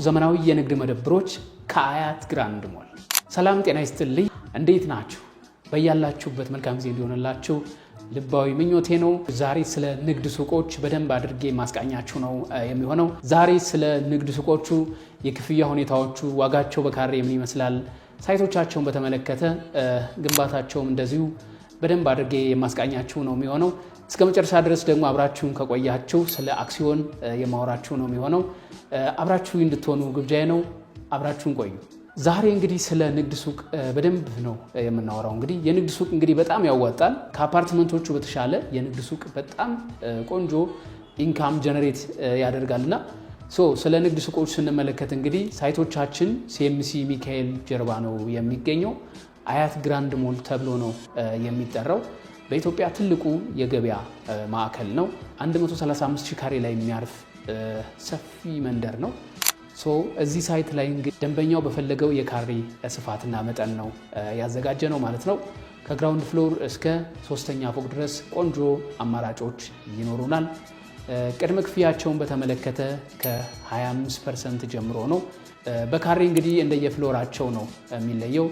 ዘመናዊ የንግድ መደብሮች ከአያት ግራንድ ሞል። ሰላም ጤና ይስጥልኝ፣ እንዴት ናችሁ? በያላችሁበት መልካም ጊዜ እንዲሆንላችሁ ልባዊ ምኞቴ ነው። ዛሬ ስለ ንግድ ሱቆች በደንብ አድርጌ ማስቃኛችሁ ነው የሚሆነው። ዛሬ ስለ ንግድ ሱቆቹ የክፍያ ሁኔታዎቹ፣ ዋጋቸው በካሬ ምን ይመስላል፣ ሳይቶቻቸውን በተመለከተ ግንባታቸውም እንደዚሁ በደንብ አድርጌ የማስቃኛችሁ ነው የሚሆነው። እስከ መጨረሻ ድረስ ደግሞ አብራችሁን ከቆያችሁ ስለ አክሲዮን የማወራችሁ ነው የሚሆነው። አብራችሁ እንድትሆኑ ግብዣዬ ነው። አብራችሁን ቆዩ። ዛሬ እንግዲህ ስለ ንግድ ሱቅ በደንብ ነው የምናወራው። እንግዲህ የንግድ ሱቅ እንግዲህ በጣም ያዋጣል። ከአፓርትመንቶቹ በተሻለ የንግድ ሱቅ በጣም ቆንጆ ኢንካም ጀነሬት ያደርጋልና ስለ ንግድ ሱቆች ስንመለከት እንግዲህ ሳይቶቻችን ሲኤምሲ ሚካኤል ጀርባ ነው የሚገኘው። አያት ግራንድ ሞል ተብሎ ነው የሚጠራው። በኢትዮጵያ ትልቁ የገበያ ማዕከል ነው። 135,000 ካሬ ላይ የሚያርፍ ሰፊ መንደር ነው። እዚህ ሳይት ላይ እንግዲህ ደንበኛው በፈለገው የካሬ ስፋትና መጠን ነው ያዘጋጀ ነው ማለት ነው። ከግራውንድ ፍሎር እስከ 3ኛ ፎቅ ድረስ ቆንጆ አማራጮች ይኖሩናል። ቅድመ ክፍያቸውን በተመለከተ ከ25% ጀምሮ ነው። በካሬ እንግዲህ እንደየፍሎራቸው ነው የሚለየው።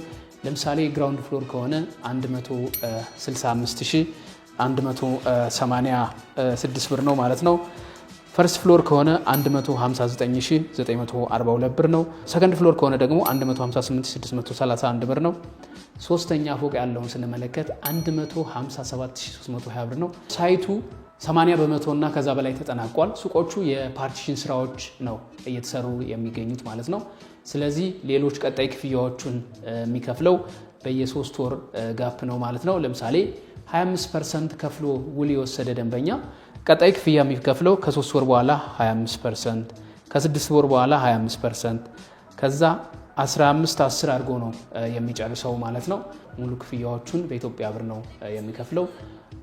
ለምሳሌ ግራውንድ ፍሎር ከሆነ 165,186 ብር ነው ማለት ነው። ፈርስት ፍሎር ከሆነ 159,942 ብር ነው። ሰከንድ ፍሎር ከሆነ ደግሞ 158,631 ብር ነው። 3ኛ ፎቅ ያለውን ስንመለከት 157,320 ብር ነው። ሳይቱ 80% እና ከዛ በላይ ተጠናቋል። ሱቆቹ የፓርቲሽን ስራዎች ነው እየተሰሩ የሚገኙት ማለት ነው። ስለዚህ ሌሎች ቀጣይ ክፍያዎቹን የሚከፍለው በየ3 ወር ጋፕ ነው ማለት ነው። ለምሳሌ 25% ከፍሎ ውል የወሰደ ደንበኛ ቀጣይ ክፍያ የሚከፍለው ከ3 ወር በኋላ 25%፣ ከ6 ወር በኋላ 25%፣ ከዛ 15-10 አድርጎ ነው የሚጨርሰው ማለት ነው። ሙሉ ክፍያዎቹን በኢትዮጵያ ብር ነው የሚከፍለው።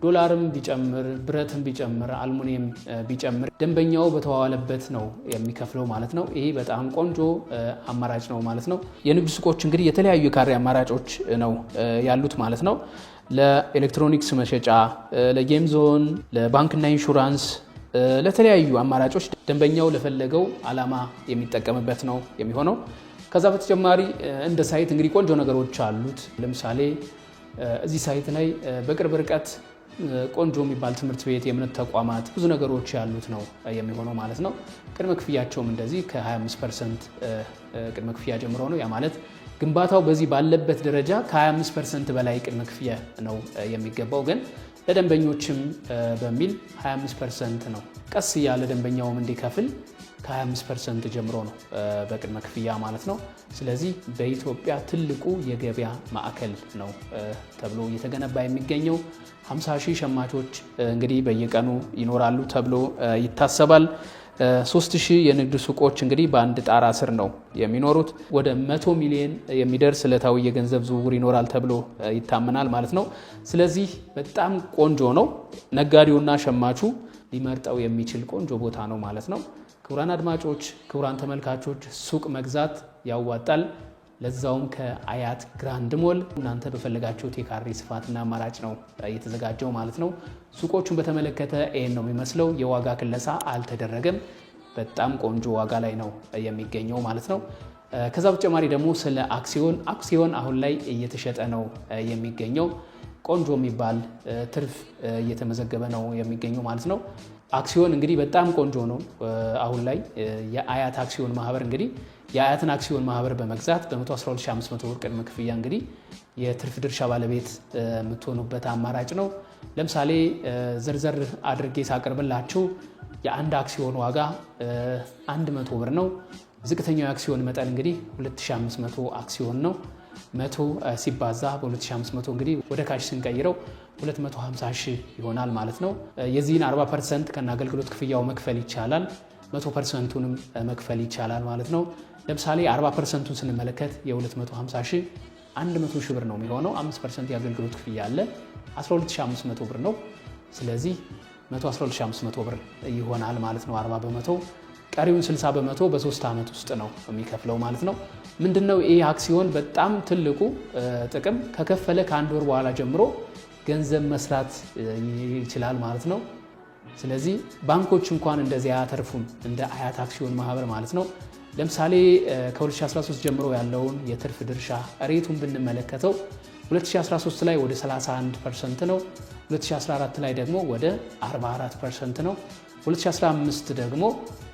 ዶላርም ቢጨምር፣ ብረትም ቢጨምር፣ አልሙኒየም ቢጨምር ደንበኛው በተዋዋለበት ነው የሚከፍለው ማለት ነው። ይሄ በጣም ቆንጆ አማራጭ ነው ማለት ነው። የንግድ ሱቆች እንግዲህ የተለያዩ የካሬ አማራጮች ነው ያሉት ማለት ነው። ለኤሌክትሮኒክስ መሸጫ፣ ለጌም ዞን፣ ለባንክና ኢንሹራንስ፣ ለተለያዩ አማራጮች ደንበኛው ለፈለገው ዓላማ የሚጠቀምበት ነው የሚሆነው። ከዛ በተጨማሪ እንደ ሳይት እንግዲህ ቆንጆ ነገሮች አሉት። ለምሳሌ እዚህ ሳይት ላይ በቅርብ ርቀት ቆንጆ የሚባል ትምህርት ቤት፣ የእምነት ተቋማት፣ ብዙ ነገሮች ያሉት ነው የሚሆነው ማለት ነው። ቅድመ ክፍያቸውም እንደዚህ ከ25% ቅድመ ክፍያ ጀምሮ ነው። ያ ማለት ግንባታው በዚህ ባለበት ደረጃ ከ25% በላይ ቅድመ ክፍያ ነው የሚገባው። ግን ለደንበኞችም በሚል 25% ነው። ቀስ እያለ ደንበኛውም እንዲከፍል ከ25% ጀምሮ ነው በቅድመ ክፍያ ማለት ነው። ስለዚህ በኢትዮጵያ ትልቁ የገበያ ማዕከል ነው ተብሎ እየተገነባ የሚገኘው። 50,000 ሸማቾች እንግዲህ በየቀኑ ይኖራሉ ተብሎ ይታሰባል። 3,000 የንግድ ሱቆች እንግዲህ በአንድ ጣራ ስር ነው የሚኖሩት። ወደ 100 ሚሊዮን የሚደርስ ዕለታዊ የገንዘብ ዝውውር ይኖራል ተብሎ ይታመናል ማለት ነው። ስለዚህ በጣም ቆንጆ ነው። ነጋዴውና ሸማቹ ሊመርጠው የሚችል ቆንጆ ቦታ ነው ማለት ነው። ክቡራን አድማጮች፣ ክቡራን ተመልካቾች፣ ሱቅ መግዛት ያዋጣል። ለዛውም ከአያት ግራንድ ሞል። እናንተ በፈለጋችሁት የካሬ ስፋትና አማራጭ ነው የተዘጋጀው ማለት ነው። ሱቆቹን በተመለከተ ይሄን ነው የሚመስለው። የዋጋ ክለሳ አልተደረገም። በጣም ቆንጆ ዋጋ ላይ ነው የሚገኘው ማለት ነው። ከዛ በተጨማሪ ደግሞ ስለ አክሲዮን አሁን ላይ እየተሸጠ ነው የሚገኘው። ቆንጆ የሚባል ትርፍ እየተመዘገበ ነው የሚገኘው ማለት ነው። አክሲዮን እንግዲህ በጣም ቆንጆ ነው። አሁን ላይ የአያት አክሲዮን ማህበር እንግዲህ የአያትን አክሲዮን ማህበር በመግዛት በ112,500 ብር ቅድመ ክፍያ እንግዲህ የትርፍ ድርሻ ባለቤት የምትሆኑበት አማራጭ ነው። ለምሳሌ ዝርዝር አድርጌ ሳቀርብላችሁ የአንድ አክሲዮን ዋጋ 100 ብር ነው። ዝቅተኛው የአክሲዮን መጠን እንግዲህ 2,500 አክሲዮን ነው። 100 ሲባዛ በ2,500 እንግዲህ ወደ ካሽ ስንቀይረው 250,000 ይሆናል ማለት ነው። የዚህን 40% ከነ አገልግሎት ክፍያው መክፈል ይቻላል። 100%ቱንም መክፈል ይቻላል ማለት ነው። ለምሳሌ 40%ቱን ስንመለከት የ250,000 100,000 ብር ነው የሚሆነው። 5% የአገልግሎት ክፍያ አለ፣ 12,500 ብር ነው። ስለዚህ 112,500 ብር ይሆናል ማለት ነው 40%። ቀሪውን 60% በ3 ዓመት ውስጥ ነው የሚከፍለው ማለት ነው። ምንድነው ይህ አክሲዮን በጣም ትልቁ ጥቅም? ከከፈለ ከ1 ወር በኋላ ጀምሮ ገንዘብ መስራት ይችላል ማለት ነው። ስለዚህ ባንኮች እንኳን እንደዚህ አያተርፉም እንደ አያት አክሲዮን ማህበር ማለት ነው። ለምሳሌ ከ2013 ጀምሮ ያለውን የትርፍ ድርሻ ሬቱን ብንመለከተው 2013 ላይ ወደ 31% ነው። 2014 ላይ ደግሞ ወደ 44% ነው። 2015 ደግሞ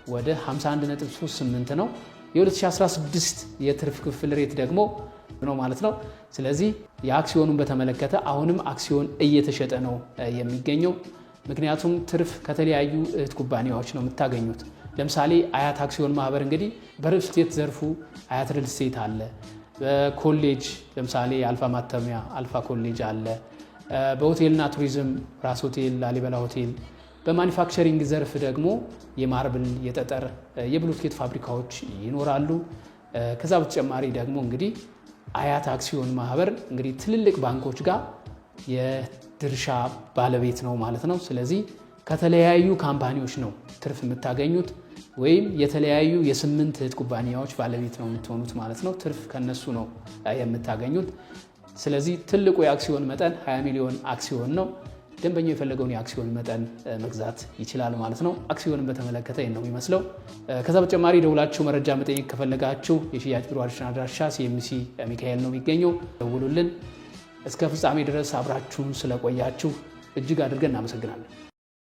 ወደ 51.38 ነው። የ2016 የትርፍ ክፍል ሬት ደግሞ ነው ማለት ነው። ስለዚህ የአክሲዮኑን በተመለከተ አሁንም አክሲዮን እየተሸጠ ነው የሚገኘው። ምክንያቱም ትርፍ ከተለያዩ እህት ኩባንያዎች ነው የምታገኙት። ለምሳሌ አያት አክሲዮን ማህበር እንግዲህ በሪል ስቴት ዘርፉ አያት ሪል ስቴት አለ። በኮሌጅ ለምሳሌ አልፋ ማተሚያ አልፋ ኮሌጅ አለ። በሆቴልና ቱሪዝም ራስ ሆቴል፣ ላሊበላ ሆቴል። በማኒፋክቸሪንግ ዘርፍ ደግሞ የማርብል፣ የጠጠር፣ የብሎኬት ፋብሪካዎች ይኖራሉ። ከዛ በተጨማሪ ደግሞ እንግዲህ አያት አክሲዮን ማህበር እንግዲህ ትልልቅ ባንኮች ጋር የድርሻ ባለቤት ነው ማለት ነው። ስለዚህ ከተለያዩ ካምፓኒዎች ነው ትርፍ የምታገኙት፣ ወይም የተለያዩ የ8 እህት ኩባንያዎች ባለቤት ነው የምትሆኑት ማለት ነው። ትርፍ ከነሱ ነው የምታገኙት። ስለዚህ ትልቁ የአክሲዮን መጠን 20 ሚሊዮን አክሲዮን ነው። ደንበኛው የፈለገውን የአክሲዮን መጠን መግዛት ይችላል ማለት ነው። አክሲዮንን በተመለከተ ነው የሚመስለው። ከዛ በተጨማሪ ደውላችሁ መረጃ መጠየቅ ከፈለጋችሁ የሽያጭ ቢሮአችን አድራሻ ሲኤምሲ ሚካኤል ነው የሚገኘው። ደውሉልን። እስከ ፍጻሜ ድረስ አብራችሁን ስለቆያችሁ እጅግ አድርገን እናመሰግናለን።